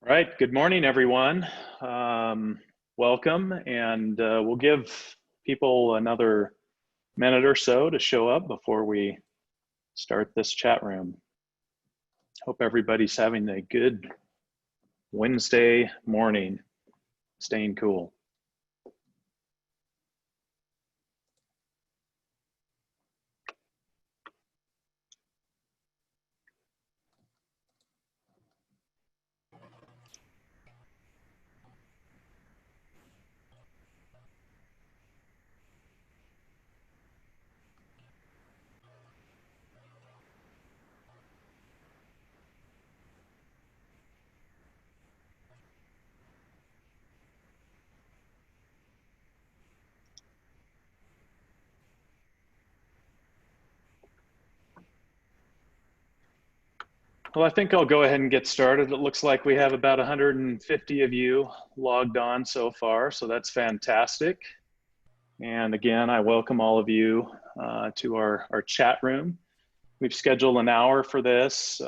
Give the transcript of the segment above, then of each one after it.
All right, good morning, everyone. Welcome, and we'll give people another minute or so to show up before we start this chat room. Hope everybody's having a good Wednesday morning, staying cool. Well, I think I'll go ahead and get started. It looks like we have about 150 of you logged on so far, so that's fantastic. And again, I welcome all of you to our chat room. We've scheduled an hour for this.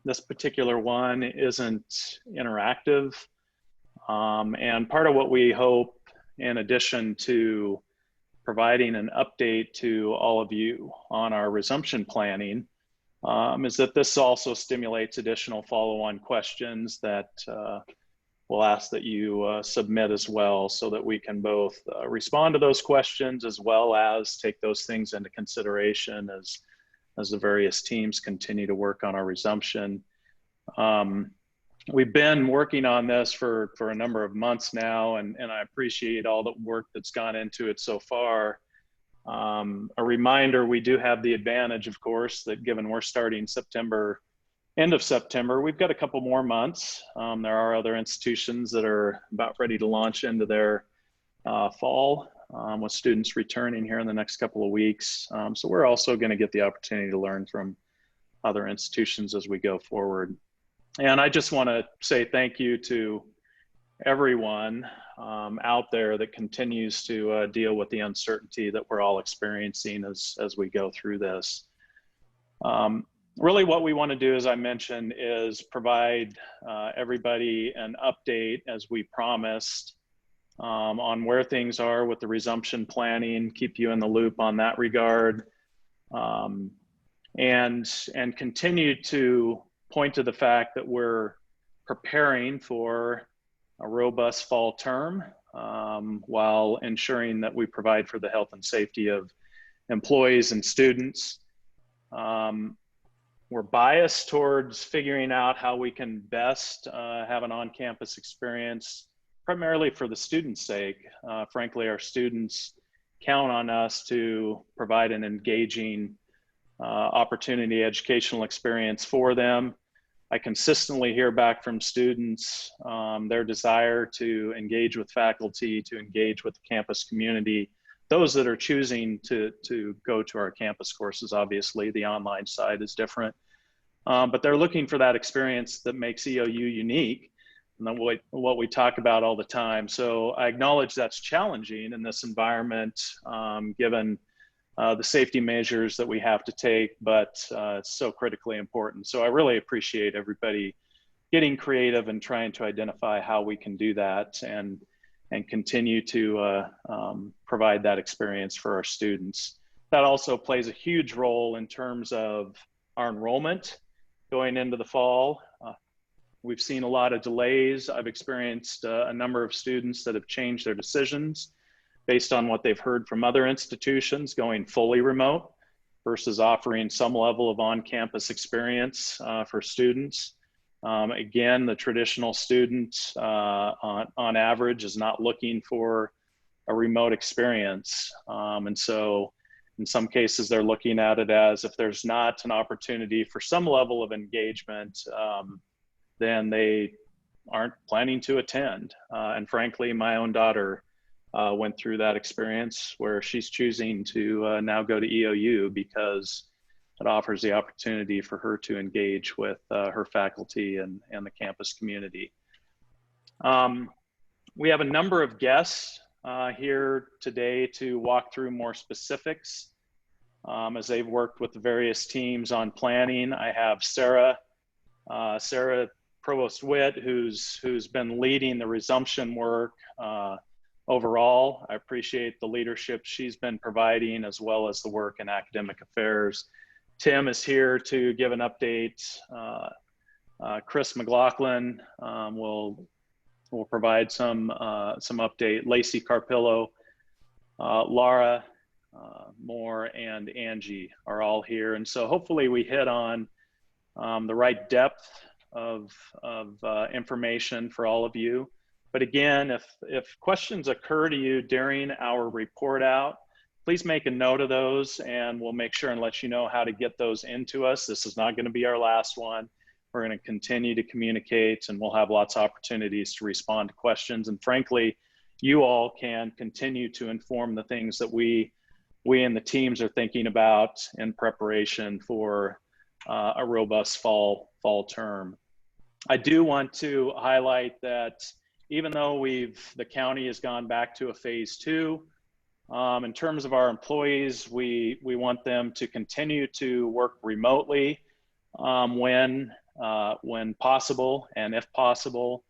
This particular one isn't interactive. And part of what we hope, in addition to providing an update to all of you on our resumption planning, is that this also stimulates additional follow-on questions that we'll ask that you submit as well, so that we can both respond to those questions as well as take those things into consideration as the various teams continue to work on our resumption. We've been working on this for a number of months now, and I appreciate all the work that's gone into it so far. A reminder, we do have the advantage, of course, that given we're starting end of September, we've got a couple more months. There are other institutions that are about ready to launch into their fall with students returning here in the next couple of weeks. So we're also going to get the opportunity to learn from other institutions as we go forward. And I just want to say thank you to everyone out there that continues to deal with the uncertainty that we're all experiencing as we go through this. Really what we want to do, as I mentioned, is provide everybody an update, as we promised, on where things are with the resumption planning, keep you in the loop on that regard, and continue to point to the fact that we're preparing for a robust fall term while ensuring that we provide for the health and safety of employees and students. We're biased towards figuring out how we can best have an on-campus experience, primarily for the students' sake. Frankly, our students count on us to provide an engaging opportunity, educational experience for them. I consistently hear back from students their desire to engage with faculty, to engage with the campus community. Those that are choosing to go to our campus courses, obviously the online side is different, but they're looking for that experience that makes EOU unique, and then what we talk about all the time. So I acknowledge that's challenging in this environment, given the safety measures that we have to take, but it's so critically important. So I really appreciate everybody getting creative and trying to identify how we can do that and continue to provide that experience for our students. That also plays a huge role in terms of our enrollment going into the fall. We've seen a lot of delays. I've experienced a number of students that have changed their decisions based on what they've heard from other institutions, going fully remote versus offering some level of on-campus experience for students. Again, the traditional student on average is not looking for a remote experience. And so in some cases, they're looking at it as if there's not an opportunity for some level of engagement, then they aren't planning to attend. And frankly, my own daughter went through that experience where she's choosing to now go to EOU because it offers the opportunity for her to engage with her faculty and the campus community. We have a number of guests here today to walk through more specifics as they've worked with the various teams on planning. I have Sarah Provost Witt, who's been leading the resumption work overall. I appreciate the leadership she's been providing, as well as the work in academic affairs. Tim is here to give an update. Chris McLaughlin will provide some update. Lacey Carpillo, Laura Moore, and Angie are all here, and so hopefully we hit on the right depth of information for all of you. But again, if questions occur to you during our report out, please make a note of those, and we'll make sure and let you know how to get those into us. This is not going to be our last one. We're going to continue to communicate, and we'll have lots of opportunities to respond to questions. And frankly, you all can continue to inform the things that we and the teams are thinking about in preparation for a robust fall term. I do want to highlight that even though the county has gone back to a phase 2, in terms of our employees, we want them to continue to work remotely when possible, and if possible.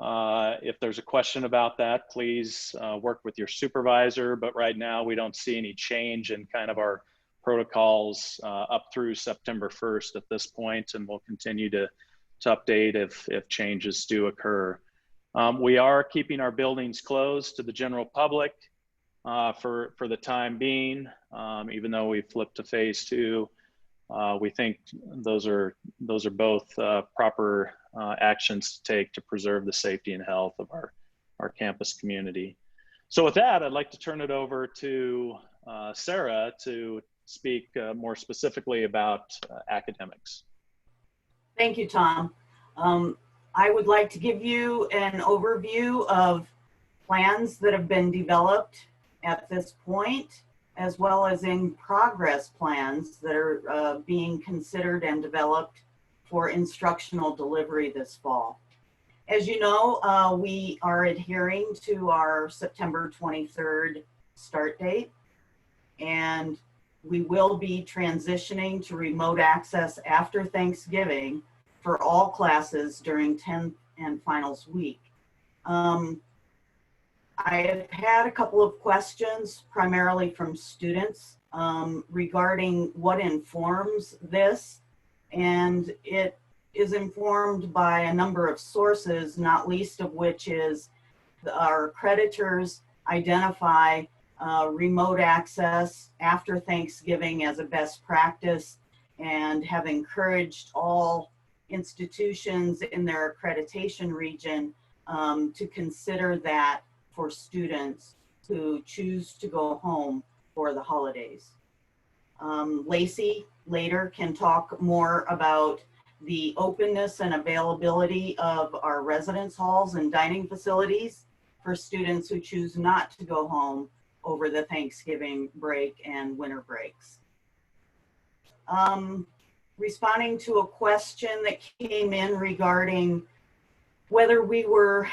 If there's a question about that, please work with your supervisor. But right now, we don't see any change in kind of our protocols up through September 1st at this point, and we'll continue to update if changes do occur. We are keeping our buildings closed to the general public for the time being, even though we flipped to phase 2. We think those are both proper actions to take to preserve the safety and health of our campus community. So with that, I'd like to turn it over to Sarah to speak more specifically about academics. Thank you, Tom. I would like to give you an overview of plans that have been developed at this point, as well as in progress plans that are being considered and developed for instructional delivery this fall. As you know, we are adhering to our September 23rd start date, and we will be transitioning to remote access after Thanksgiving for all classes during 10th and finals week. I have had a couple of questions, primarily from students, regarding what informs this, and it is informed by a number of sources, not least of which is our accreditors identify remote access after Thanksgiving as a best practice, and have encouraged all institutions in their accreditation region to consider that for students who choose to go home for the holidays. Lacey later can talk more about the openness and availability of our residence halls and dining facilities for students who choose not to go home over the Thanksgiving break and winter breaks. Responding to a question that came in regarding whether we were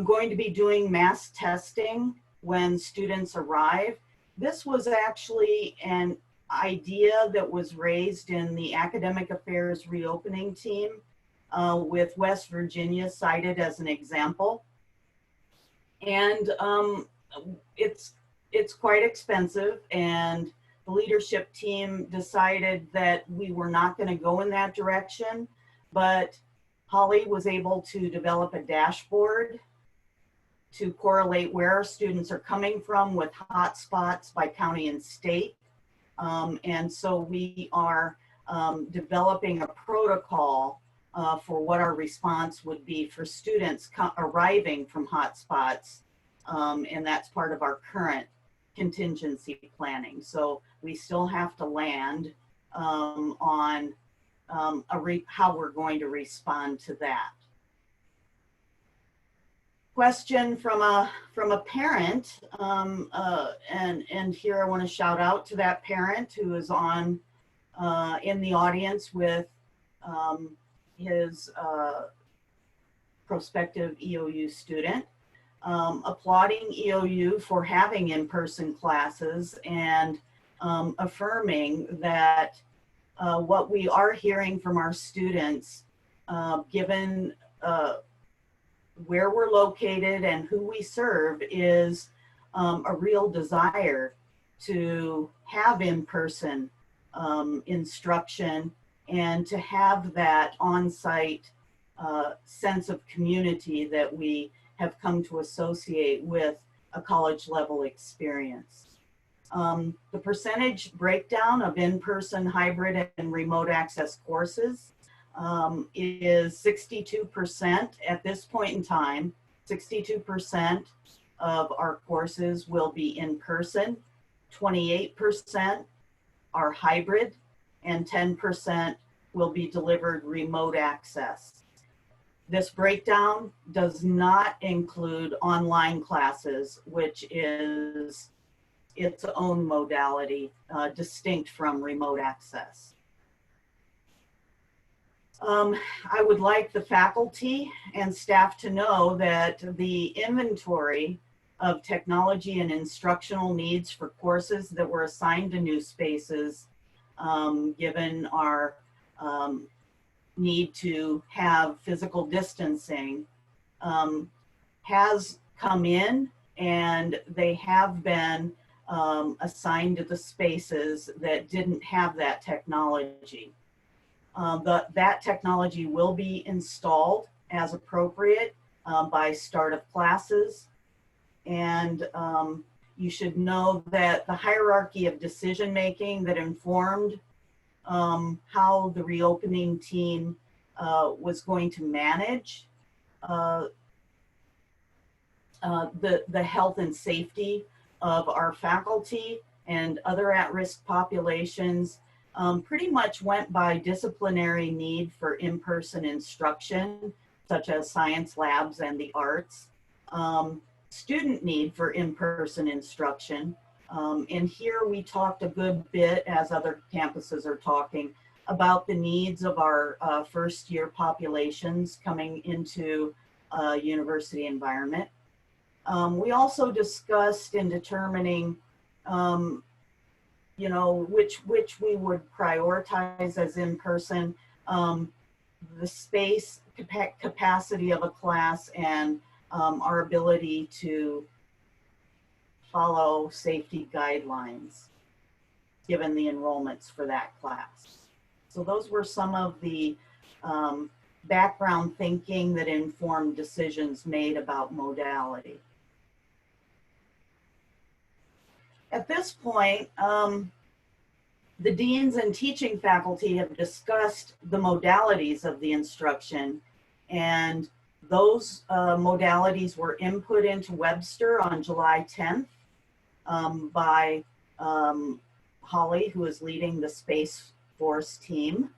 going to be doing mass testing when students arrive. This was actually an idea that was raised in the academic affairs reopening team, with West Virginia cited as an example. And it's quite expensive, and the leadership team decided that we were not going to go in that direction, but Holly was able to develop a dashboard to correlate where our students are coming from with hotspots by county and state. And so we are developing a protocol for what our response would be for students arriving from hotspots. And that's part of our current contingency planning. So we still have to land on how we're going to respond to that. Question from a parent, and here I want to shout out to that parent who is on in the audience with his prospective EOU student, applauding EOU for having in-person classes and affirming that what we are hearing from our students, given where we're located and who we serve is a real desire to have in-person instruction and to have that on-site sense of community that we have come to associate with a college level experience. The percentage breakdown of in-person, hybrid, and remote access courses is 62% at this point in time. 62% of our courses will be in person, 28% are hybrid, and 10% will be delivered remote access. This breakdown does not include online classes, which is its own modality, distinct from remote access. I would like the faculty and staff to know that the inventory of technology and instructional needs for courses that were assigned to new spaces, given our need to have physical distancing, has come in, and they have been assigned to the spaces that didn't have that technology. That technology will be installed as appropriate by start of classes. And you should know that the hierarchy of decision making that informed how the reopening team was going to manage the health and safety of our faculty and other at-risk populations pretty much went by disciplinary need for in-person instruction, such as science labs and the arts, student need for in-person instruction. And here we talked a good bit, as other campuses are talking, about the needs of our first year populations coming into a university environment. We also discussed in determining you know, which we would prioritize as in-person, the space capacity of a class, and our ability to follow safety guidelines given the enrollments for that class. So those were some of the background thinking that informed decisions made about modality. At this point, the deans and teaching faculty have discussed the modalities of the instruction, and those modalities were input into Webster on July 10th by Holly, who is leading the Space Force team.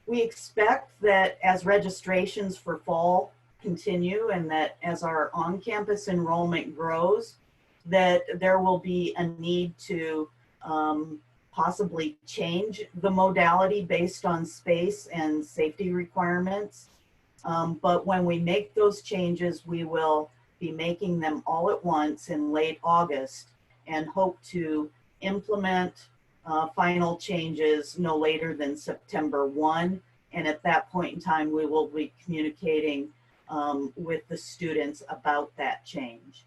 We expect that as registrations for fall continue and that as our on-campus enrollment grows, that there will be a need to possibly change the modality based on space and safety requirements. But when we make those changes, we will be making them all at once in late August and hope to implement final changes no later than September 1. And at that point in time, we will be communicating with the students about that change.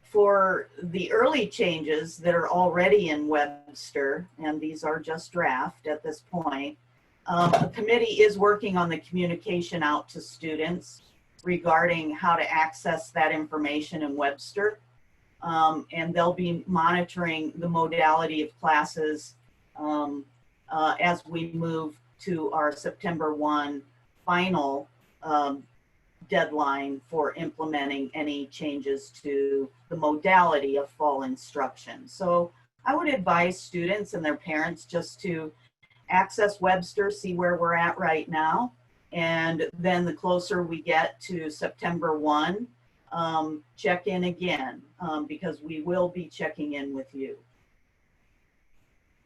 For the early changes that are already in Webster, and these are just draft at this point, the committee is working on the communication out to students regarding how to access that information in Webster. And they'll be monitoring the modality of classes as we move to our September 1 final deadline for implementing any changes to the modality of fall instruction. So I would advise students and their parents just to access Webster, see where we're at right now, and then the closer we get to September 1, check in again, because we will be checking in with you.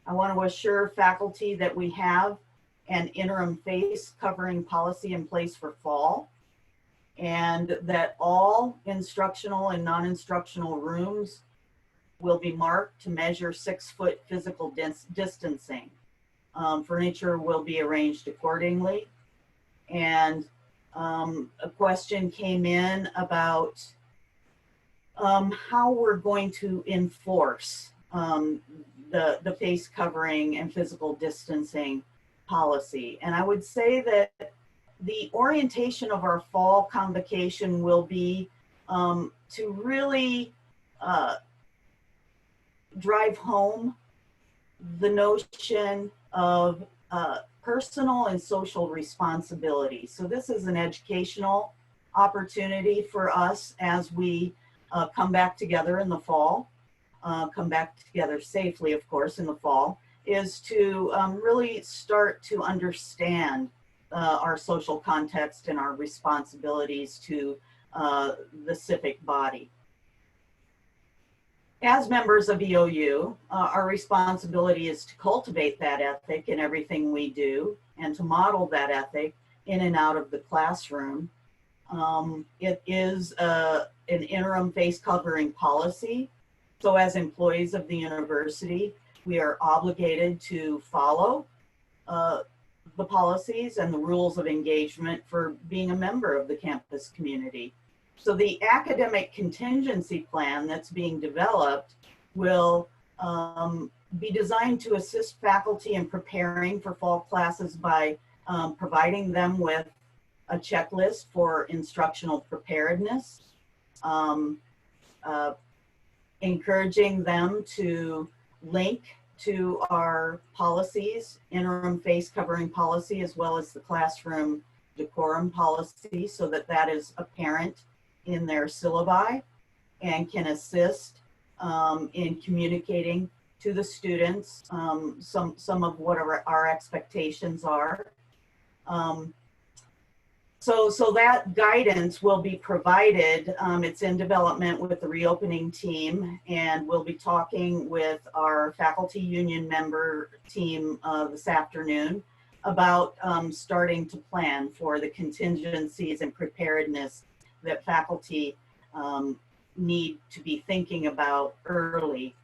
I want to assure faculty that we have an interim face covering policy in place for fall, and that all instructional and non-instructional rooms will be marked to measure 6-foot physical distancing. Furniture will be arranged accordingly. And a question came in about how we're going to enforce the face covering and physical distancing policy. And I would say that the orientation of our fall convocation will be to really drive home the notion of personal and social responsibility. So this is an educational opportunity for us as we come back together in the fall, come back together safely, of course, in the fall, is to really start to understand our social context and our responsibilities to the civic body. As members of EOU, our responsibility is to cultivate that ethic in everything we do and to model that ethic in and out of the classroom. It is an interim face covering policy. So as employees of the university, we are obligated to follow the policies and the rules of engagement for being a member of the campus community. So the academic contingency plan that's being developed will be designed to assist faculty in preparing for fall classes by providing them with a checklist for instructional preparedness, encouraging them to link to our policies, interim face covering policy, as well as the classroom decorum policy, so that that is apparent in their syllabi and can assist in communicating to the students some of what our expectations are. So that guidance will be provided. It's in development with the reopening team, and we'll be talking with our faculty union member team this afternoon about starting to plan for the contingencies and preparedness that faculty need to be thinking about early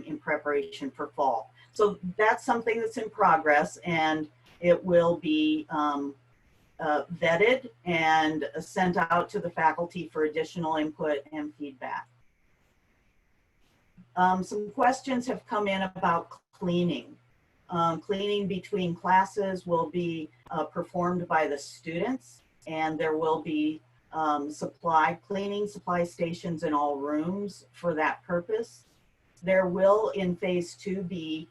in preparation for fall. So that's something that's in progress, and it will be vetted and sent out to the faculty for additional input and feedback. Some questions have come in about cleaning. Cleaning between classes will be performed by the students, and there will be cleaning supply stations in all rooms for that purpose. There will, in phase 2, be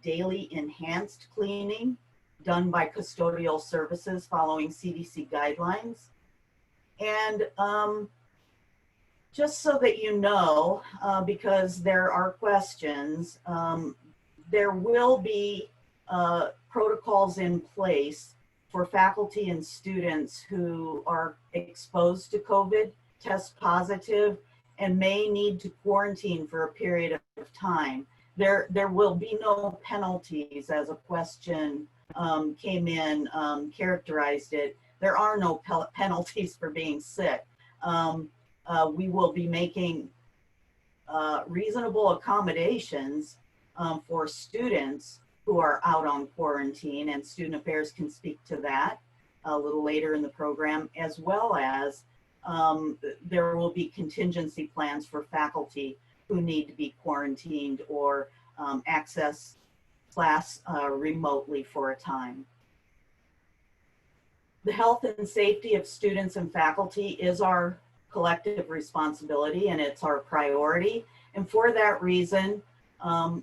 daily enhanced cleaning done by custodial services following CDC guidelines. And just so that you know, because there are questions, there will be protocols in place for faculty and students who are exposed to COVID, test positive, and may need to quarantine for a period of time. There will be no penalties, as a question came in, characterized it. There are no penalties for being sick. We will be making reasonable accommodations for students who are out on quarantine, and Student Affairs can speak to that a little later in the program, as well as there will be contingency plans for faculty who need to be quarantined or access class remotely for a time. The health and safety of students and faculty is our collective responsibility, and it's our priority. And for that reason,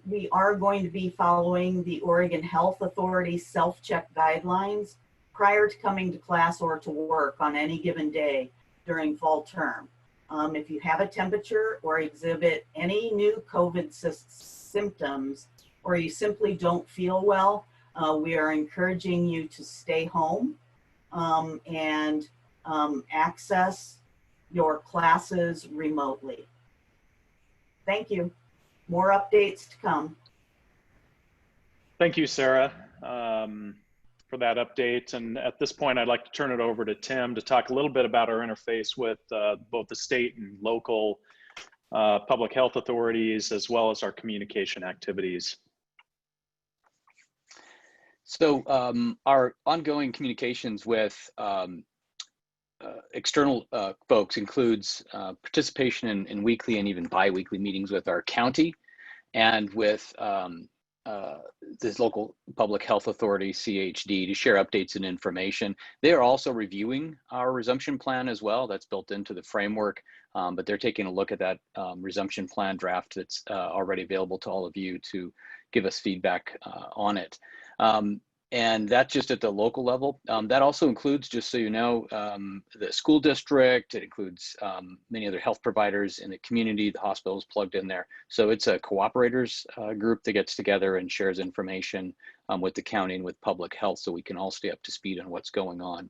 we are going to be following the Oregon Health Authority self-check guidelines prior to coming to class or to work on any given day during fall term. If you have a temperature or exhibit any new COVID symptoms, or you simply don't feel well, we are encouraging you to stay home and access your classes remotely. Thank you. More updates to come. Thank you, Sarah, for that update. And at this point, I'd like to turn it over to Tim to talk a little bit about our interface with both the state and local public health authorities, as well as our communication activities. So our ongoing communications with external folks includes participation in weekly and even bi-weekly meetings with our county and with this local public health authority, CHD, to share updates and information. They are also reviewing our resumption plan as well. That's built into the framework, but they're taking a look at that resumption plan draft that's already available to all of you to give us feedback on it. And that's just at the local level. That also includes, just so you know, the school district. It includes many other health providers in the community. The hospital is plugged in there. So it's a cooperators group that gets together and shares information with the county and with public health, so we can all stay up to speed on what's going on.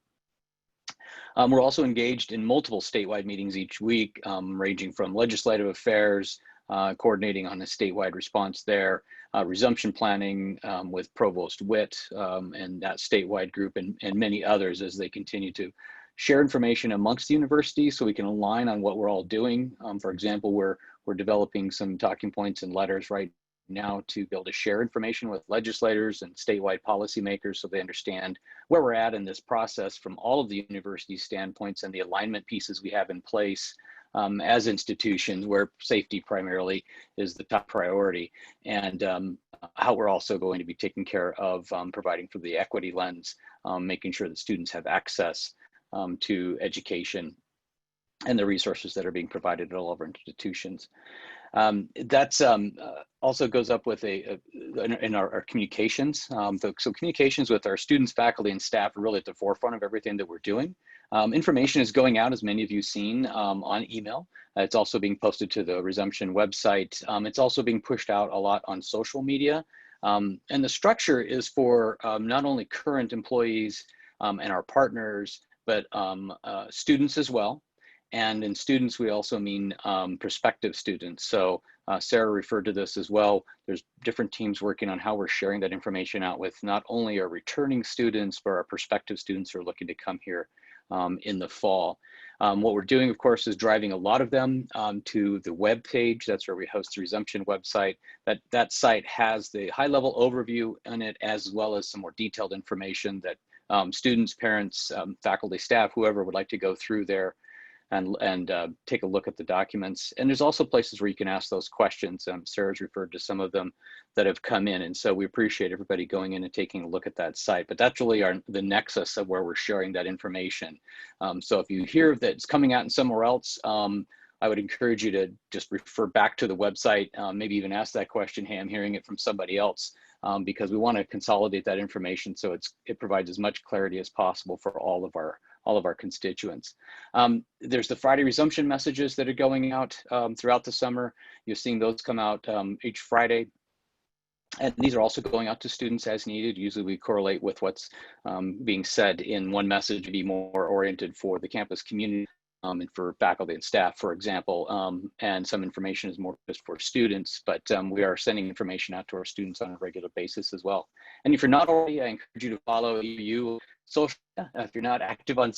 We're also engaged in multiple statewide meetings each week, ranging from legislative affairs, coordinating on a statewide response there, resumption planning with Provost Witt and that statewide group, and many others as they continue to share information amongst the universities so we can align on what we're all doing. For example, we're developing some talking points and letters right now to be able to share information with legislators and statewide policymakers so they understand where we're at in this process from all of the university standpoints and the alignment pieces we have in place as institutions where safety primarily is the top priority, and how we're also going to be taking care of providing for the equity lens, making sure that students have access to education and the resources that are being provided at all of our institutions. That's also goes up with in our communications. So communications with our students, faculty, and staff are really at the forefront of everything that we're doing. Information is going out, as many of you seen, on email. It's also being posted to the Resumption website. It's also being pushed out a lot on social media. And the structure is for not only current employees and our partners, but students as well. And in students, we also mean prospective students. So Sarah referred to this as well. There's different teams working on how we're sharing that information out with not only our returning students, but our prospective students who are looking to come here in the fall. What we're doing, of course, is driving a lot of them to the web page. That's where we host the Resumption website. That site has the high-level overview in it, as well as some more detailed information that students, parents, faculty, staff, whoever would like to go through there and take a look at the documents. And there's also places where you can ask those questions. Sarah's referred to some of them that have come in. And so we appreciate everybody going in and taking a look at that site. But that's really the nexus of where we're sharing that information. So if you hear that it's coming out in somewhere else, I would encourage you to just refer back to the website, maybe even ask that question, hey, I'm hearing it from somebody else, because we want to consolidate that information so it provides as much clarity as possible for all of our constituents. There's the Friday resumption messages that are going out throughout the summer. You're seeing those come out each Friday. And these are also going out to students as needed. Usually we correlate with what's being said in one message to be more oriented for the campus community and for faculty and staff, for example, and some information is more just for students, but we are sending information out to our students on a regular basis as well. And if you're not already, I encourage you to follow EOU social media. If you're not active on,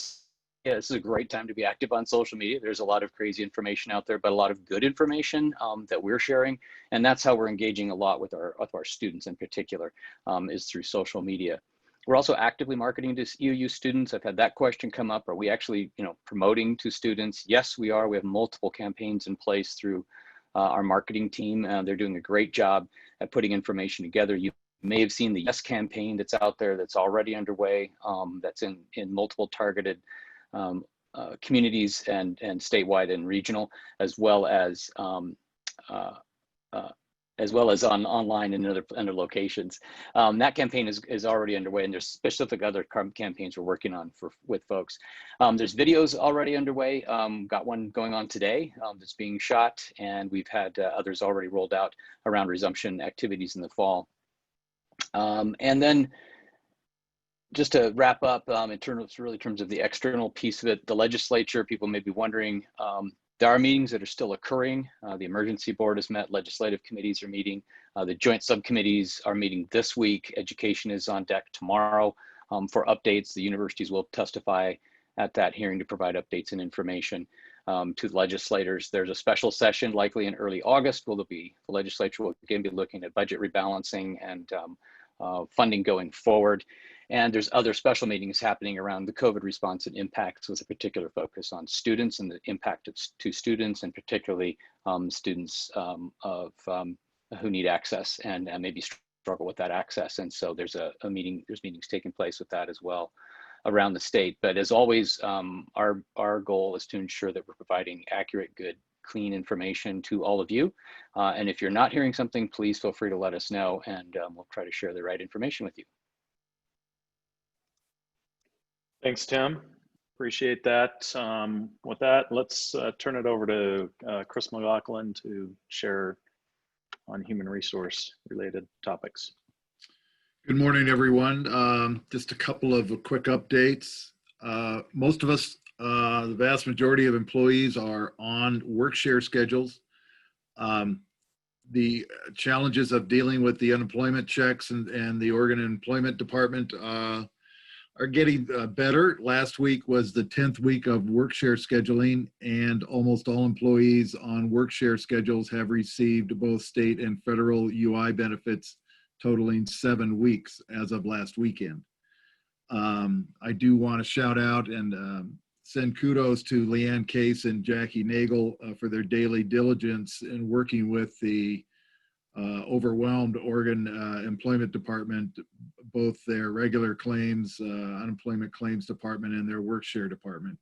yeah, this is a great time to be active on social media. There's a lot of crazy information out there, but a lot of good information that we're sharing, and that's how we're engaging a lot with our students in particular, is through social media. We're also actively marketing to EOU students. I've had that question come up. Are we actually, promoting to students? Yes, we are. We have multiple campaigns in place through our marketing team. They're doing a great job at putting information together. You may have seen the Yes campaign that's out there that's already underway. That's in multiple targeted communities and statewide and regional, as well as online and other locations. That campaign is already underway, and there's specific other campaigns we're working on with folks. There's videos already underway. Got one going on today that's being shot, and we've had others already rolled out around resumption activities in the fall. And then just to wrap up, in terms of the external piece of it, the legislature, people may be wondering, there are meetings that are still occurring. The emergency board has met, legislative committees are meeting, the joint subcommittees are meeting this week. Education is on deck tomorrow for updates. The universities will testify at that hearing to provide updates and information to the legislators. There's a special session likely in early August. The legislature will again be looking at budget rebalancing and funding going forward. And there's other special meetings happening around the COVID response and impacts, with a particular focus on students and the impact to students, and particularly students who need access and maybe struggle with that access. And so there's there's meetings taking place with that as well around the state. But as always, our goal is to ensure that we're providing accurate, good, clean information to all of you. And if you're not hearing something, please feel free to let us know, and we'll try to share the right information with you. Thanks, Tim. Appreciate that. With that, let's turn it over to Chris McLaughlin to share on human resource related topics. Good morning, everyone. Just a couple of quick updates. Most of us, the vast majority of employees, are on work share schedules. The challenges of dealing with the unemployment checks and the Oregon Employment Department are getting better. Last week was the 10th week of work share scheduling, and almost all employees on work share schedules have received both state and federal UI benefits totaling 7 weeks as of last weekend. I do want to shout out and send kudos to Leanne Case and Jackie Nagel for their daily diligence in working with the overwhelmed Oregon Employment Department, both their regular claims, unemployment claims department, and their work share department.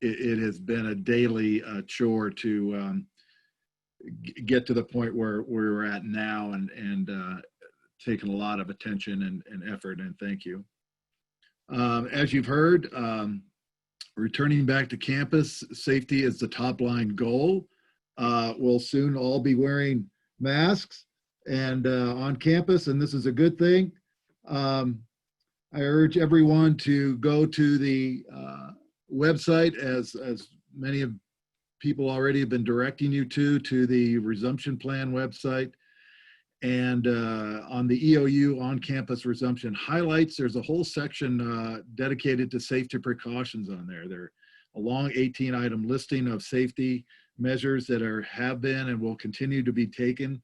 It has been a daily chore to get to the point where we're at now, and taken a lot of attention and effort, and thank you. As you've heard, returning back to campus, safety is the top line goal. We'll soon all be wearing masks and on campus, and this is a good thing. I urge everyone to go to the website, as many of people already have been directing you to the Resumption Plan website. And on the EOU on-campus resumption highlights, there's a whole section dedicated to safety precautions on there. There's a long 18-item listing of safety measures that have been and will continue to be taken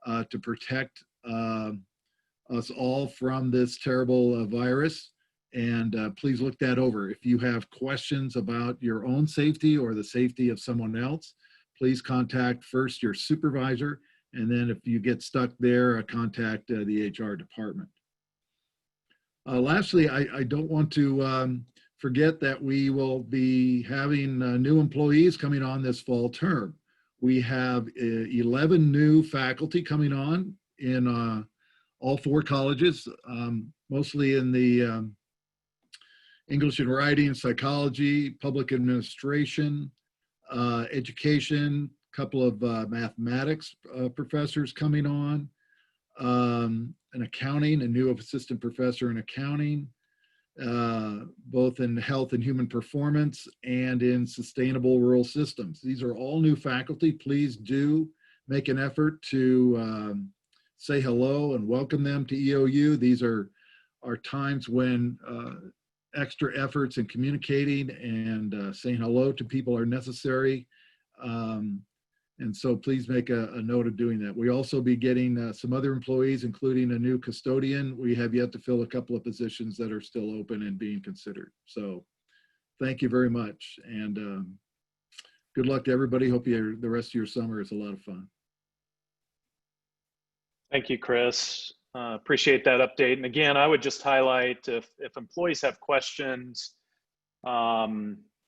to protect us all from this terrible virus. And please look that over. If you have questions about your own safety or the safety of someone else, please contact first your supervisor, and then if you get stuck there, contact the HR department. Lastly, I don't want to forget that we will be having new employees coming on this fall term. We have 11 new faculty coming on in all 4 colleges, mostly in the English and writing, psychology, public administration, education, couple of mathematics professors coming on, an accounting, a new assistant professor in accounting, both in health and human performance and in sustainable rural systems. These are all new faculty. Please do make an effort to say hello and welcome them to EOU. These are times when extra efforts in communicating and saying hello to people are necessary. And so please make a note of doing that. We also be getting some other employees, including a new custodian. We have yet to fill a couple of positions that are still open and being considered. So thank you very much. And good luck to everybody. Hope the rest of your summer is a lot of fun. Thank you, Chris. Appreciate that update. And again, I would just highlight if employees have questions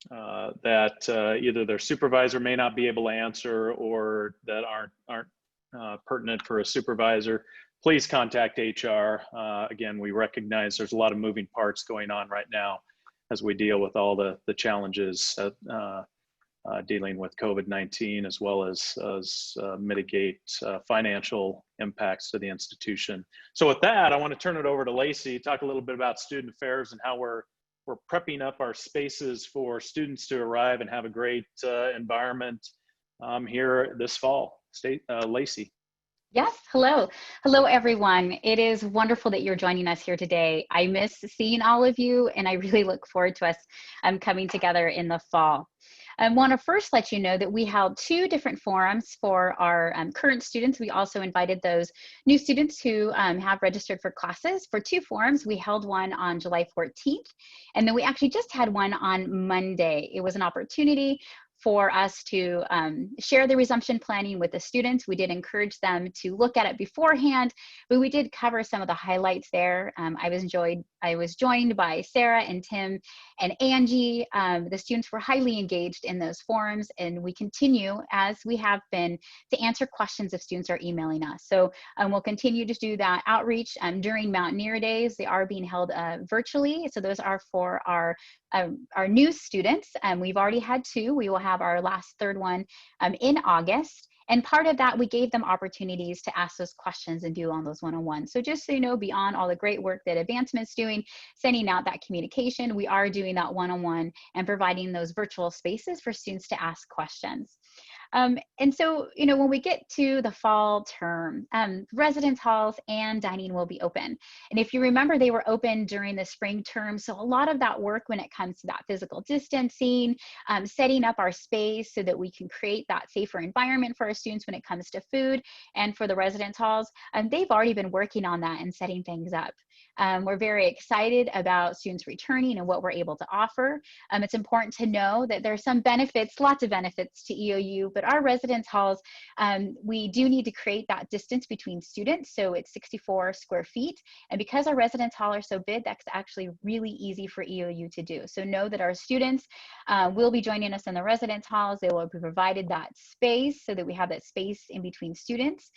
that either their supervisor may not be able to answer or that aren't pertinent for a supervisor, please contact HR. Again, we recognize there's a lot of moving parts going on right now as we deal with all the challenges dealing with COVID-19, as well as mitigate financial impacts to the institution. So with that, I want to turn it over to Lacey, talk a little bit about student affairs and how we're prepping up our spaces for students to arrive and have a great environment here this fall. Lacey. Yes, hello. Hello, everyone. It is wonderful that you're joining us here today. I miss seeing all of you, and I really look forward to us coming together in the fall. I want to first let you know that we held 2 different forums for our current students. We also invited those new students who have registered for classes. For 2 forums, we held one on July 14th, and then we actually just had one on Monday. It was an opportunity for us to share the resumption planning with the students. We did encourage them to look at it beforehand, but we did cover some of the highlights there. I was joined by Sarah and Tim and Angie. The students were highly engaged in those forums, and we continue, as we have been, to answer questions if students are emailing us. So we'll continue to do that outreach during Mountaineer Days. They are being held virtually, so those are for our new students. We've already had 2. We will have our last 3rd one in August. And part of that, we gave them opportunities to ask those questions and do on those one-on-ones. So just so you know, beyond all the great work that Advancement's doing, sending out that communication, we are doing that one-on-one and providing those virtual spaces for students to ask questions. And so, you know, when we get to the fall term, residence halls and dining will be open. And if you remember, they were open during the spring term. So a lot of that work when it comes to that physical distancing, setting up our space so that we can create that safer environment for our students when it comes to food and for the residence halls, they've already been working on that and setting things up. We're very excited about students returning and what we're able to offer. It's important to know that there are some benefits, lots of benefits to EOU, but our residence halls, we do need to create that distance between students. So it's 64 square feet. And because our residence hall are so big, that's actually really easy for EOU to do. So know that our students will be joining us in the residence halls. They will be provided that space so that we have that space in between students.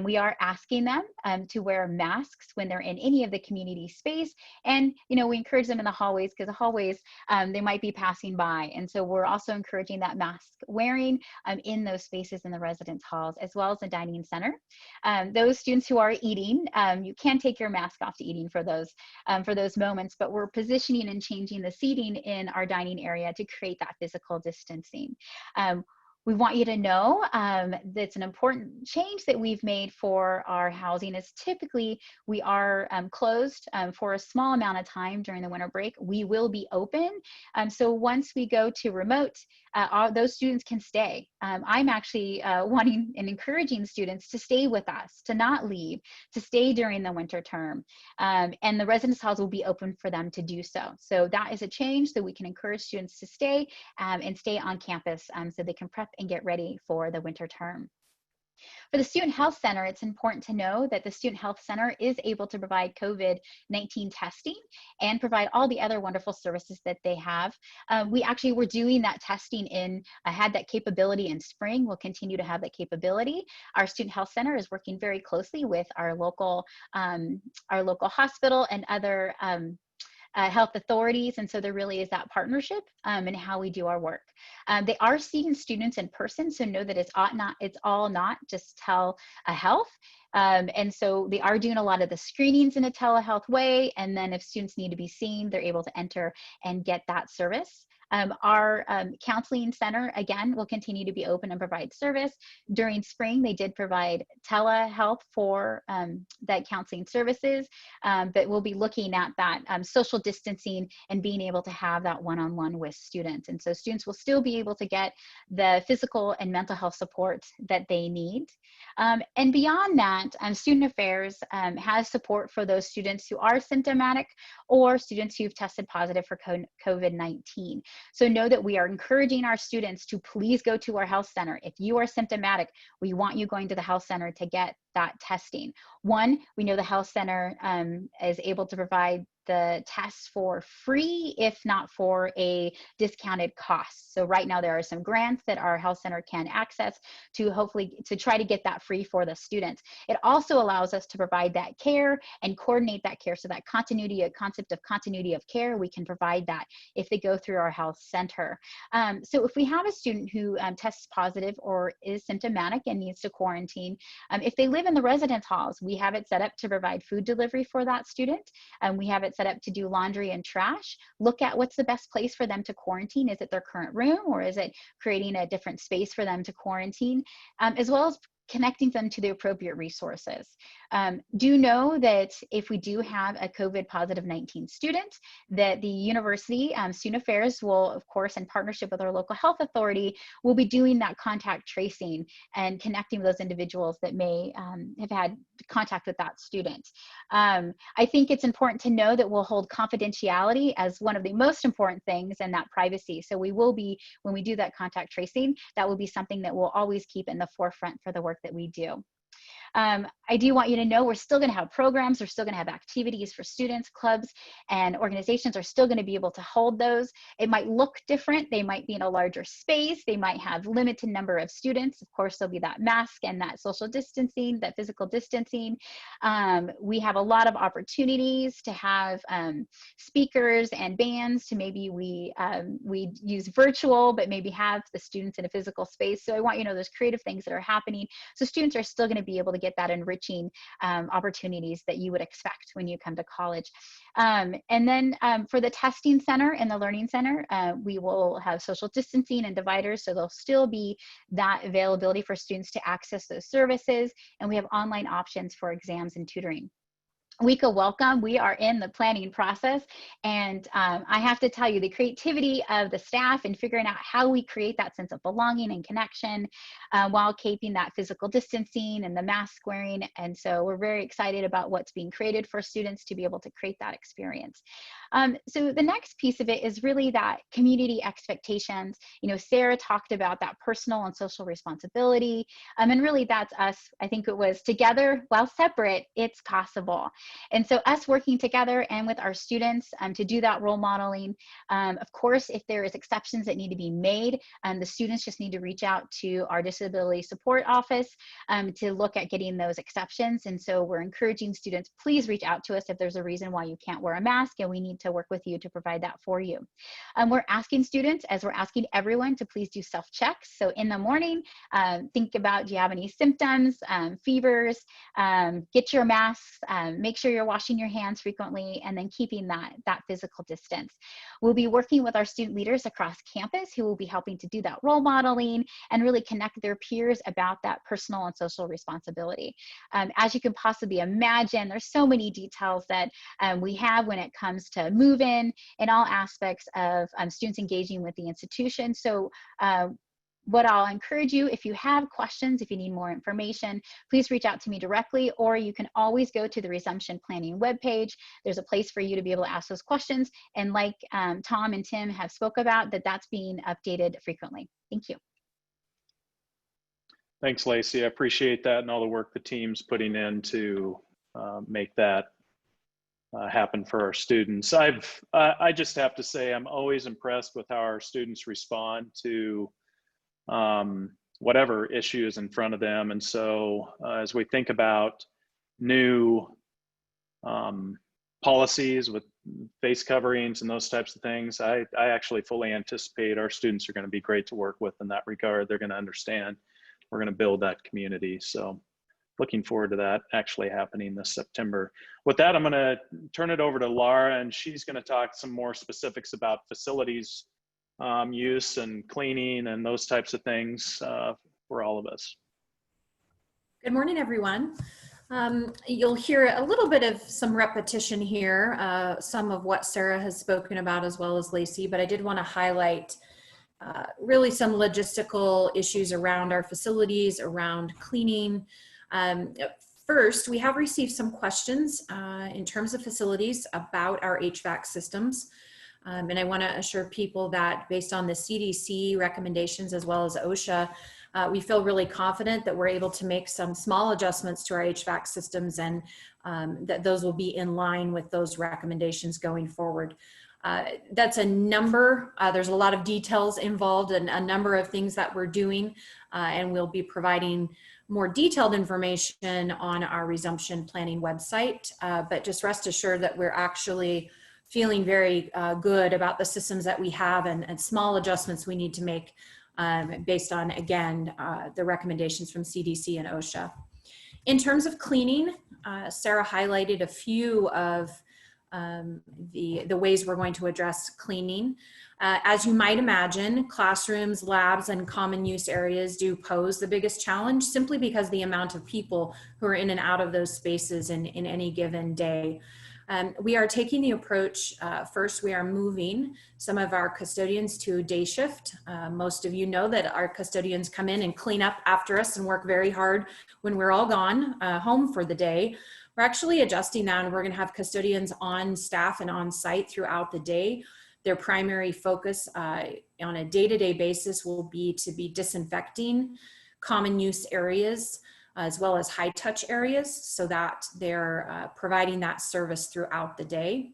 We are asking them to wear masks when they're in any of the community space. And, you know, we encourage them in the hallways because the hallways, they might be passing by. And so we're also encouraging that mask wearing in those spaces in the residence halls, as well as the dining center. Those students who are eating, you can take your mask off to eating for those moments, but we're positioning and changing the seating in our dining area to create that physical distancing. We want you to know that's an important change that we've made for our housing is typically we are closed for a small amount of time during the winter break. We will be open. So once we go to remote, those students can stay. I'm actually wanting and encouraging students to stay with us, to not leave, to stay during the winter term. And the residence halls will be open for them to do so. So that is a change that we can encourage students to stay and stay on campus so they can prep and get ready for the winter term. For the Student Health Center, it's important to know that the Student Health Center is able to provide COVID-19 testing and provide all the other wonderful services that they have. We actually were doing that testing had that capability in spring. We'll continue to have that capability. Our Student Health Center is working very closely with our local hospital and other health authorities, and so there really is that partnership in how we do our work. They are seeing students in person, so know that it's all not just telehealth. And so they are doing a lot of the screenings in a telehealth way, and then if students need to be seen, they're able to enter and get that service. Our counseling center, again, will continue to be open and provide service. During spring, they did provide telehealth for that counseling services, but we'll be looking at that social distancing and being able to have that one-on-one with students. And so students will still be able to get the physical and mental health support that they need. And beyond that, Student Affairs has support for those students who are symptomatic or students who've tested positive for COVID-19. So know that we are encouraging our students to please go to our health center. If you are symptomatic, we want you going to the health center to get that testing. One, we know the health center is able to provide the tests for free, if not for a discounted cost. So right now there are some grants that our health center can access to hopefully to try to get that free for the students. It also allows us to provide that care and coordinate that care. So that concept of continuity of care, we can provide that if they go through our health center. So if we have a student who tests positive or is symptomatic and needs to quarantine, if they live in the residence halls, we have it set up to provide food delivery for that student. We have it set up to do laundry and trash. Look at what's the best place for them to quarantine. Is it their current room, or is it creating a different space for them to quarantine? As well as connecting them to the appropriate resources. Do know that if we do have a COVID positive 19 student, that the university student affairs will, of course, in partnership with our local health authority, will be doing that contact tracing and connecting with those individuals that may have had contact with that student. I think it's important to know that we'll hold confidentiality as one of the most important things, and that privacy. So we will be, when we do that contact tracing, that will be something that we'll always keep in the forefront for the work that we do. I do want you to know we're still going to have programs, we're still going to have activities for students, clubs, and organizations are still going to be able to hold those. It might look different. They might be in a larger space. They might have limited number of students. Of course, there'll be that mask and that social distancing, that physical distancing. We have a lot of opportunities to have speakers and bands to maybe we use virtual, but maybe have the students in a physical space. So I want you to know there's creative things that are happening. So students are still going to be able to get that enriching opportunities that you would expect when you come to college. And then for the testing center and the learning center, we will have social distancing and dividers, so there'll still be that availability for students to access those services, and we have online options for exams and tutoring. Weka Welcome, we are in the planning process, and I have to tell you, the creativity of the staff in figuring out how we create that sense of belonging and connection while keeping that physical distancing and the mask wearing. And so we're very excited about what's being created for students to be able to create that experience. So the next piece of it is really that community expectations. You know, Sarah talked about that personal and social responsibility, and really that's us. I think it was together while separate, it's possible. And so us working together and with our students to do that role modeling. Of course, if there is exceptions that need to be made, the students just need to reach out to our disability support office to look at getting those exceptions. And so we're encouraging students, please reach out to us if there's a reason why you can't wear a mask, and we need to work with you to provide that for you. We're asking students, as we're asking everyone, to please do self-checks. So in the morning, think about, do you have any symptoms, fevers, get your masks, make sure you're washing your hands frequently, and then keeping that physical distance. We'll be working with our student leaders across campus who will be helping to do that role modeling and really connect their peers about that personal and social responsibility. As you can possibly imagine, there's so many details that we have when it comes to move-in and all aspects of students engaging with the institution. So what I'll encourage you, if you have questions, if you need more information, please reach out to me directly, or you can always go to the Resumption Planning webpage. There's a place for you to be able to ask those questions. And like Tom and Tim have spoke about, that's being updated frequently. Thank you. Thanks, Lacey. I appreciate that and all the work the team's putting in to make that happen for our students. I just have to say, I'm always impressed with how our students respond to whatever issue is in front of them. And so as we think about new policies with face coverings and those types of things, I actually fully anticipate our students are going to be great to work with in that regard. They're going to understand. We're going to build that community. So looking forward to that actually happening this September. With that, I'm going to turn it over to Laura, and she's going to talk some more specifics about facilities use and cleaning and those types of things for all of us. Good morning, everyone. You'll hear a little bit of some repetition here, some of what Sarah has spoken about as well as Lacey, but I did want to highlight really some logistical issues around our facilities, around cleaning. First, we have received some questions in terms of facilities about our HVAC systems. And I want to assure people that based on the CDC recommendations as well as OSHA, we feel really confident that we're able to make some small adjustments to our HVAC systems, and that those will be in line with those recommendations going forward. That's a number, there's a lot of details involved and a number of things that we're doing, and we'll be providing more detailed information on our Resumption Planning website, but just rest assured that we're actually feeling very good about the systems that we have, and small adjustments we need to make based on, again, the recommendations from CDC and OSHA. In terms of cleaning, Sarah highlighted a few of the ways we're going to address cleaning. As you might imagine, classrooms, labs, and common use areas do pose the biggest challenge, simply because the amount of people who are in and out of those spaces in any given day. We are taking the approach, first, we are moving some of our custodians to day shift. Most of you know that our custodians come in and clean up after us and work very hard when we're all gone home for the day. We're actually adjusting that, and we're going to have custodians on staff and on site throughout the day. Their primary focus on a day-to-day basis will be to be disinfecting common use areas as well as high touch areas, so that they're providing that service throughout the day.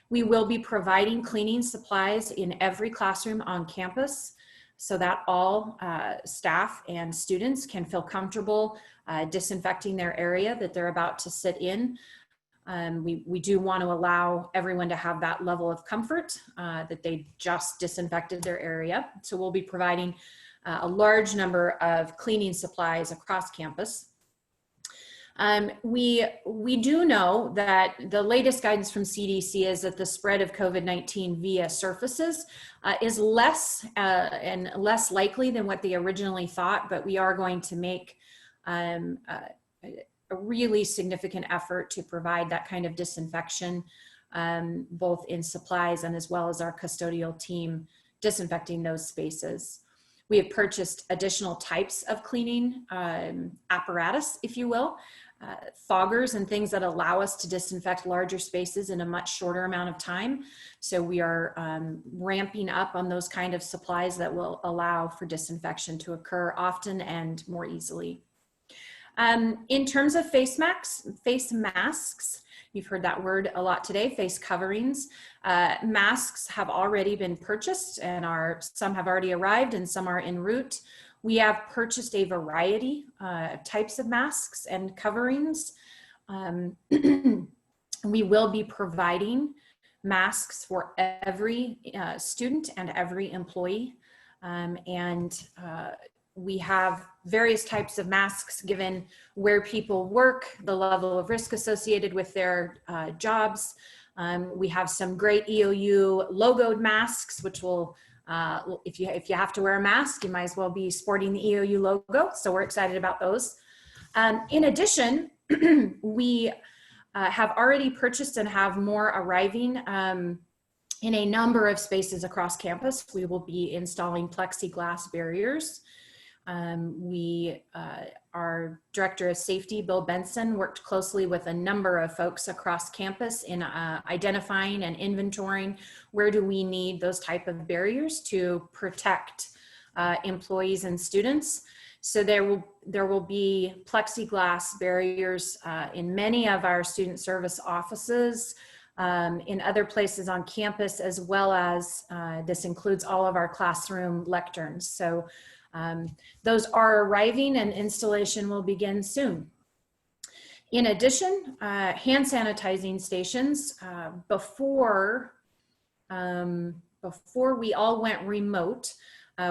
We will be providing cleaning supplies in every classroom on campus, so that all staff and students can feel comfortable disinfecting their area that they're about to sit in. We do want to allow everyone to have that level of comfort that they just disinfected their area. So we'll be providing a large number of cleaning supplies across campus. We do know that the latest guidance from CDC is that the spread of COVID-19 via surfaces is less and less likely than what they originally thought, but we are going to make a really significant effort to provide that kind of disinfection, both in supplies and as well as our custodial team disinfecting those spaces. We have purchased additional types of cleaning apparatus, if you will, foggers and things that allow us to disinfect larger spaces in a much shorter amount of time. So we are ramping up on those kind of supplies that will allow for disinfection to occur often and more easily. In terms of face masks, you've heard that word a lot today, face coverings. Masks have already been purchased, and some have already arrived and some are en route. We have purchased a variety of types of masks and coverings. We will be providing masks for every student and every employee. We have various types of masks given where people work, the level of risk associated with their jobs. We have some great EOU logoed masks, which will, if you have to wear a mask, you might as well be sporting the EOU logo. So we're excited about those. In addition, we have already purchased and have more arriving in a number of spaces across campus. We will be installing plexiglass barriers. Our Director of Safety, Bill Benson, worked closely with a number of folks across campus in identifying and inventorying where do we need those type of barriers to protect employees and students. So there will be plexiglass barriers in many of our student service offices, in other places on campus, as well as this includes all of our classroom lecterns. So those are arriving and installation will begin soon. In addition, hand sanitizing stations, before we all went remote,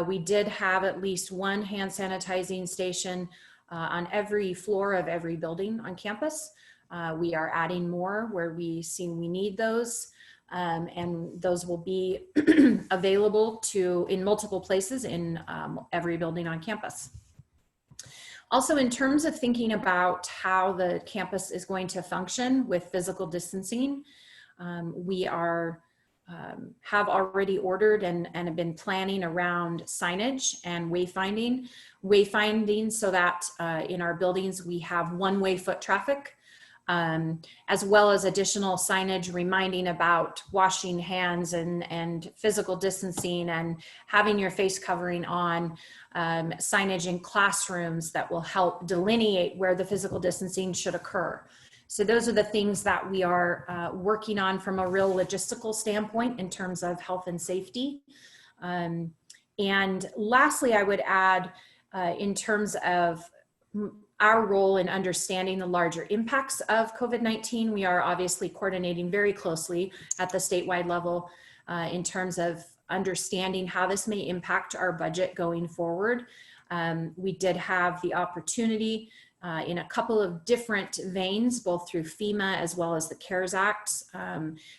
we did have at least one hand sanitizing station on every floor of every building on campus. We are adding more where we see we need those. And those will be available in multiple places in every building on campus. Also, in terms of thinking about how the campus is going to function with physical distancing, we have already ordered and have been planning around signage and wayfinding so that in our buildings we have one-way foot traffic. As well as additional signage reminding about washing hands and physical distancing and having your face covering on, signage in classrooms that will help delineate where the physical distancing should occur. So those are the things that we are working on from a real logistical standpoint in terms of health and safety. And lastly, I would add in terms of our role in understanding the larger impacts of COVID-19, we are obviously coordinating very closely at the statewide level in terms of understanding how this may impact our budget going forward. We did have the opportunity in a couple of different veins, both through FEMA as well as the CARES Act.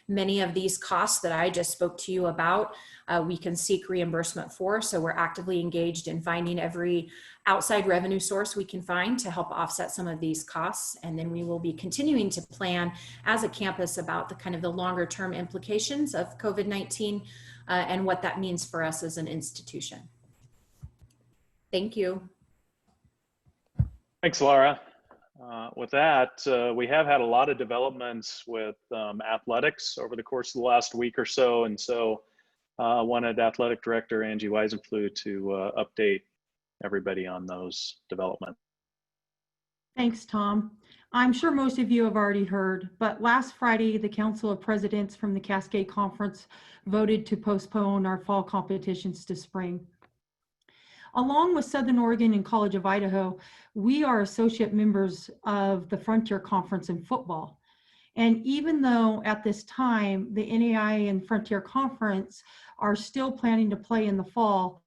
Many of these costs that I just spoke to you about, we can seek reimbursement for. So we're actively engaged in finding every outside revenue source we can find to help offset some of these costs. And then we will be continuing to plan as a campus about the kind of the longer term implications of COVID-19 and what that means for us as an institution. Thank you. Thanks, Laura. With that, we have had a lot of developments with athletics over the course of the last week or so. And so I wanted Athletic Director Angie Weisenfluh to update everybody on those developments. Thanks, Tom. I'm sure most of you have already heard, but last Friday, the Council of Presidents from the Cascade Conference voted to postpone our fall competitions to spring. Along with Southern Oregon and College of Idaho, we are associate members of the Frontier Conference in football. And even though at this time, the NAI and Frontier Conference are still planning to play in the fall,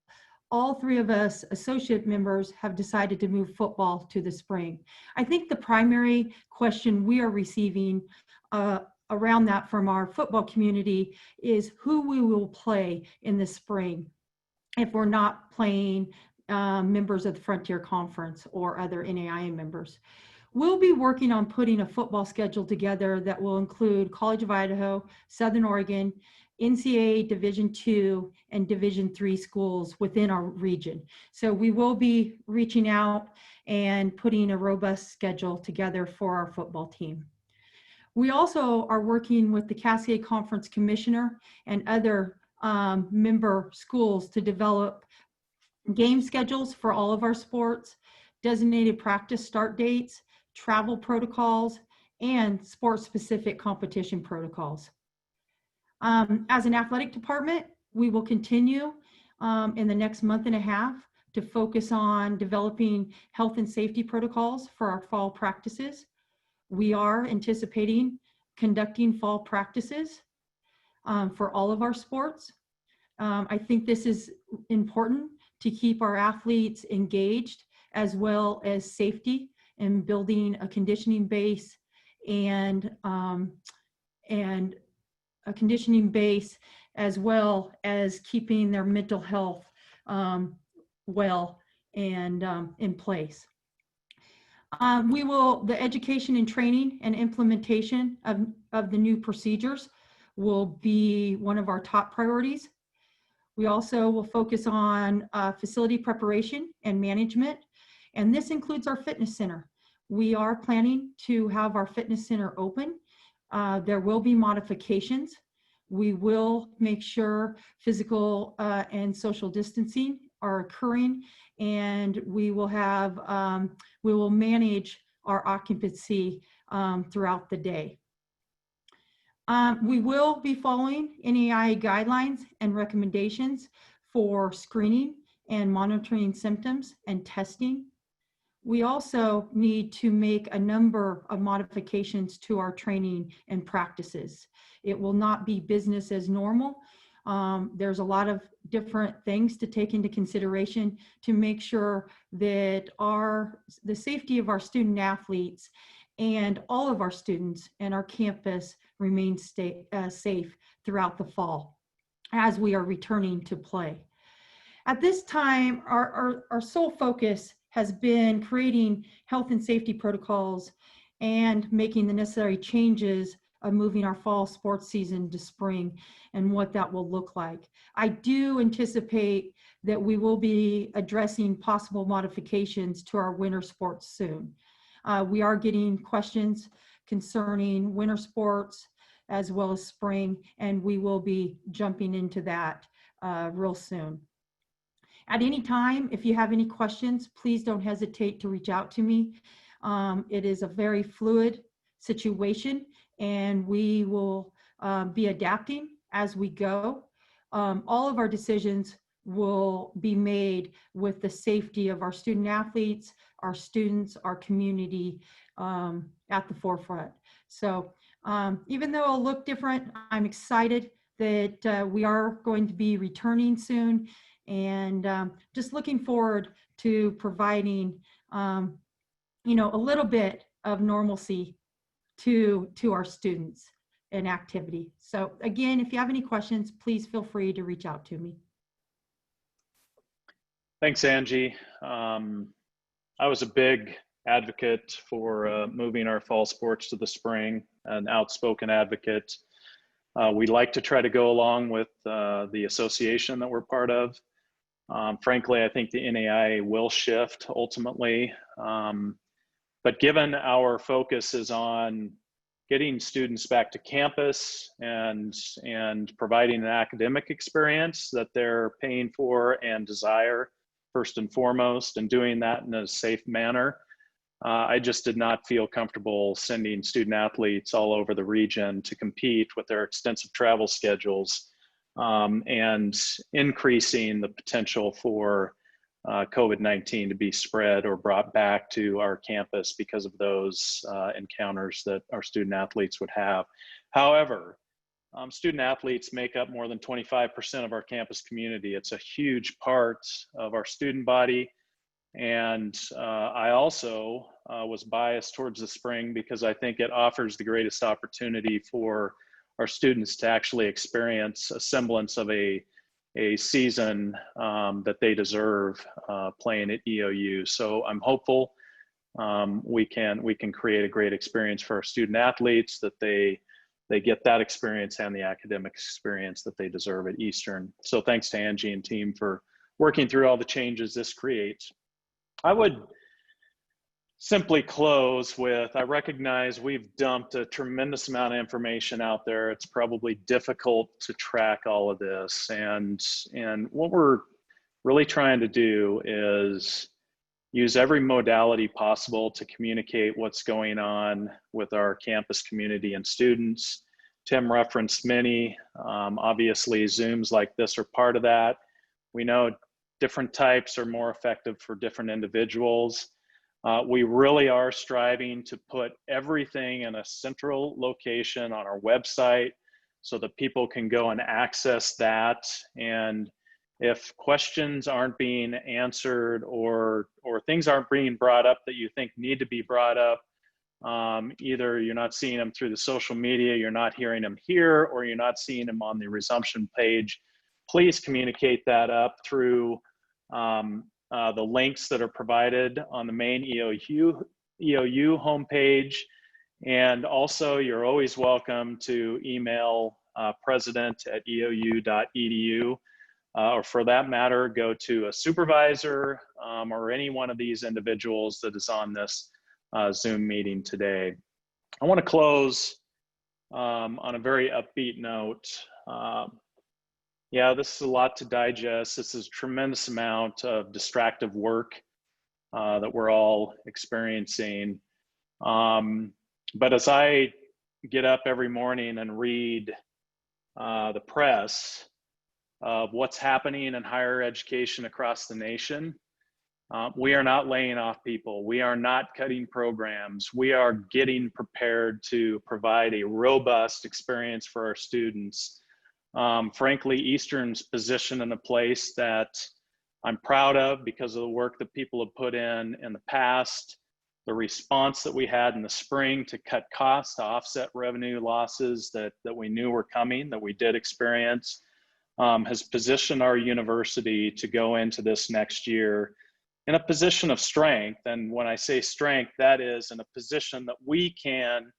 all three of us associate members have decided to move football to the spring. I think the primary question we are receiving around that from our football community is who we will play in the spring if we're not playing members of the Frontier Conference or other NAIA members. We'll be working on putting a football schedule together that will include College of Idaho, Southern Oregon, NCAA Division II, and Division III schools within our region. So we will be reaching out and putting a robust schedule together for our football team. We also are working with the Cascade Conference Commissioner and other member schools to develop game schedules for all of our sports, designated practice start dates, travel protocols, and sport-specific competition protocols. As an athletic department, we will continue in the next month and a half to focus on developing health and safety protocols for our fall practices. We are anticipating conducting fall practices for all of our sports. I think this is important to keep our athletes engaged as well as safety and building a conditioning base and a conditioning base as well as keeping their mental health well and in place. The education and training and implementation of the new procedures will be one of our top priorities. We also will focus on facility preparation and management, and this includes our fitness center. We are planning to have our fitness center open. There will be modifications. We will make sure physical and social distancing are occurring, and we will manage our occupancy throughout the day. We will be following NAIA guidelines and recommendations for screening and monitoring symptoms and testing. We also need to make a number of modifications to our training and practices. It will not be business as normal. There's a lot of different things to take into consideration to make sure that the safety of our student athletes and all of our students and our campus remain safe throughout the fall as we are returning to play. At this time, our sole focus has been creating health and safety protocols and making the necessary changes of moving our fall sports season to spring and what that will look like. I do anticipate that we will be addressing possible modifications to our winter sports soon. We are getting questions concerning winter sports as well as spring, and we will be jumping into that real soon. At any time, if you have any questions, please don't hesitate to reach out to me. It is a very fluid situation, and we will be adapting as we go. All of our decisions will be made with the safety of our student athletes, our students, our community at the forefront. So even though it'll look different, I'm excited that we are going to be returning soon, and just looking forward to providing a little bit of normalcy to our students and activity. So again, if you have any questions, please feel free to reach out to me. Thanks, Angie. I was a big advocate for moving our fall sports to the spring, an outspoken advocate. We like to try to go along with the association that we're part of. Frankly, I think the NAIA will shift ultimately. But given our focus is on getting students back to campus and providing an academic experience that they're paying for and desire first and foremost, and doing that in a safe manner, I just did not feel comfortable sending student athletes all over the region to compete with their extensive travel schedules and increasing the potential for COVID-19 to be spread or brought back to our campus because of those encounters that our student athletes would have. However, student athletes make up more than 25% of our campus community. It's a huge part of our student body. And I also was biased towards the spring because I think it offers the greatest opportunity for our students to actually experience a semblance of a season that they deserve playing at EOU. So I'm hopeful we can create a great experience for our student athletes, that they get that experience and the academic experience that they deserve at Eastern. So thanks to Angie and team for working through all the changes this creates. I would simply close with, I recognize we've dumped a tremendous amount of information out there. It's probably difficult to track all of this. And what we're really trying to do is use every modality possible to communicate what's going on with our campus community and students. Tim referenced many. Obviously, Zooms like this are part of that. We know different types are more effective for different individuals. We really are striving to put everything in a central location on our website so that people can go and access that. And if questions aren't being answered or things aren't being brought up that you think need to be brought up, either you're not seeing them through the social media, you're not hearing them here, or you're not seeing them on the Resumption page, please communicate that up through the links that are provided on the main EOU homepage. And also, you're always welcome to email president@eou.edu, or for that matter, go to a supervisor or any one of these individuals that is on this Zoom meeting today. I want to close on a very upbeat note. Yeah, this is a lot to digest. This is a tremendous amount of distractive work that we're all experiencing. But as I get up every morning and read the press of what's happening in higher education across the nation, we are not laying off people. We are not cutting programs. We are getting prepared to provide a robust experience for our students. Frankly, Eastern's positioned in a place that I'm proud of because of the work that people have put in the past, the response that we had in the spring to cut costs, to offset revenue losses that we knew were coming, that we did experience, has positioned our university to go into this next year in a position of strength. And when I say strength, that is in a position that we can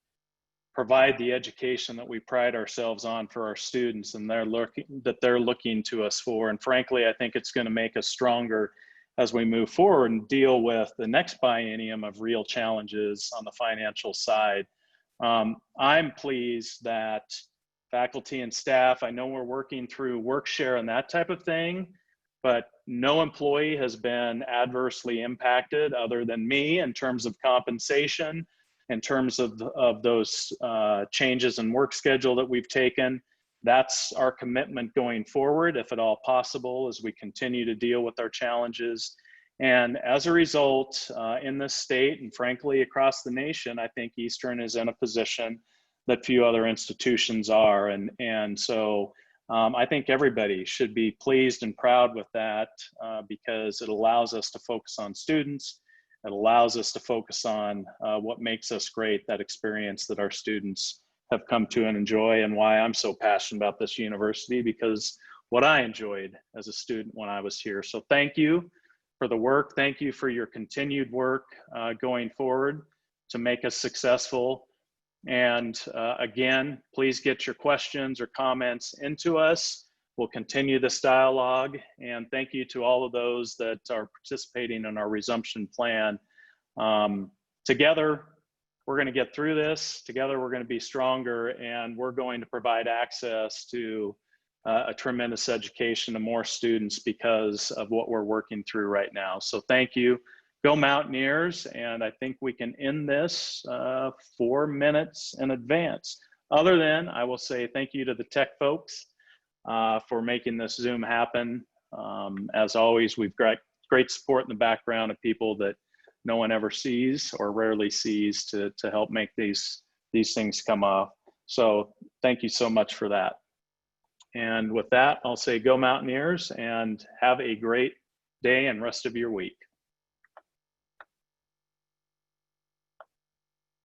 provide the education that we pride ourselves on for our students and they're looking to us for. And frankly, I think it's going to make us stronger as we move forward and deal with the next biennium of real challenges on the financial side. I'm pleased that faculty and staff, I know we're working through work share and that type of thing, but no employee has been adversely impacted other than me in terms of compensation, in terms of those changes in work schedule that we've taken. That's our commitment going forward, if at all possible, as we continue to deal with our challenges. And as a result, in this state and frankly across the nation, I think Eastern is in a position that few other institutions are. And so I think everybody should be pleased and proud with that because it allows us to focus on students It allows us to focus on what makes us great, that experience that our students have come to and enjoy, and why I'm so passionate about this university, because what I enjoyed as a student when I was here. So thank you for the work. Thank you for your continued work going forward to make us successful. And again, please get your questions or comments into us. We'll continue this dialogue. And thank you to all of those that are participating in our resumption plan. Together, we're going to get through this. Together, we're going to be stronger, and we're going to provide access to a tremendous education to more students because of what we're working through right now. So thank you. Go Mountaineers. And I think we can end this 4 minutes in advance. Other than, I will say thank you to the tech folks for making this Zoom happen. As always, we've got great support in the background of people that no one ever sees or rarely sees to help make these things come off. So thank you so much for that. And with that, I'll say go Mountaineers and have a great day and rest of your week.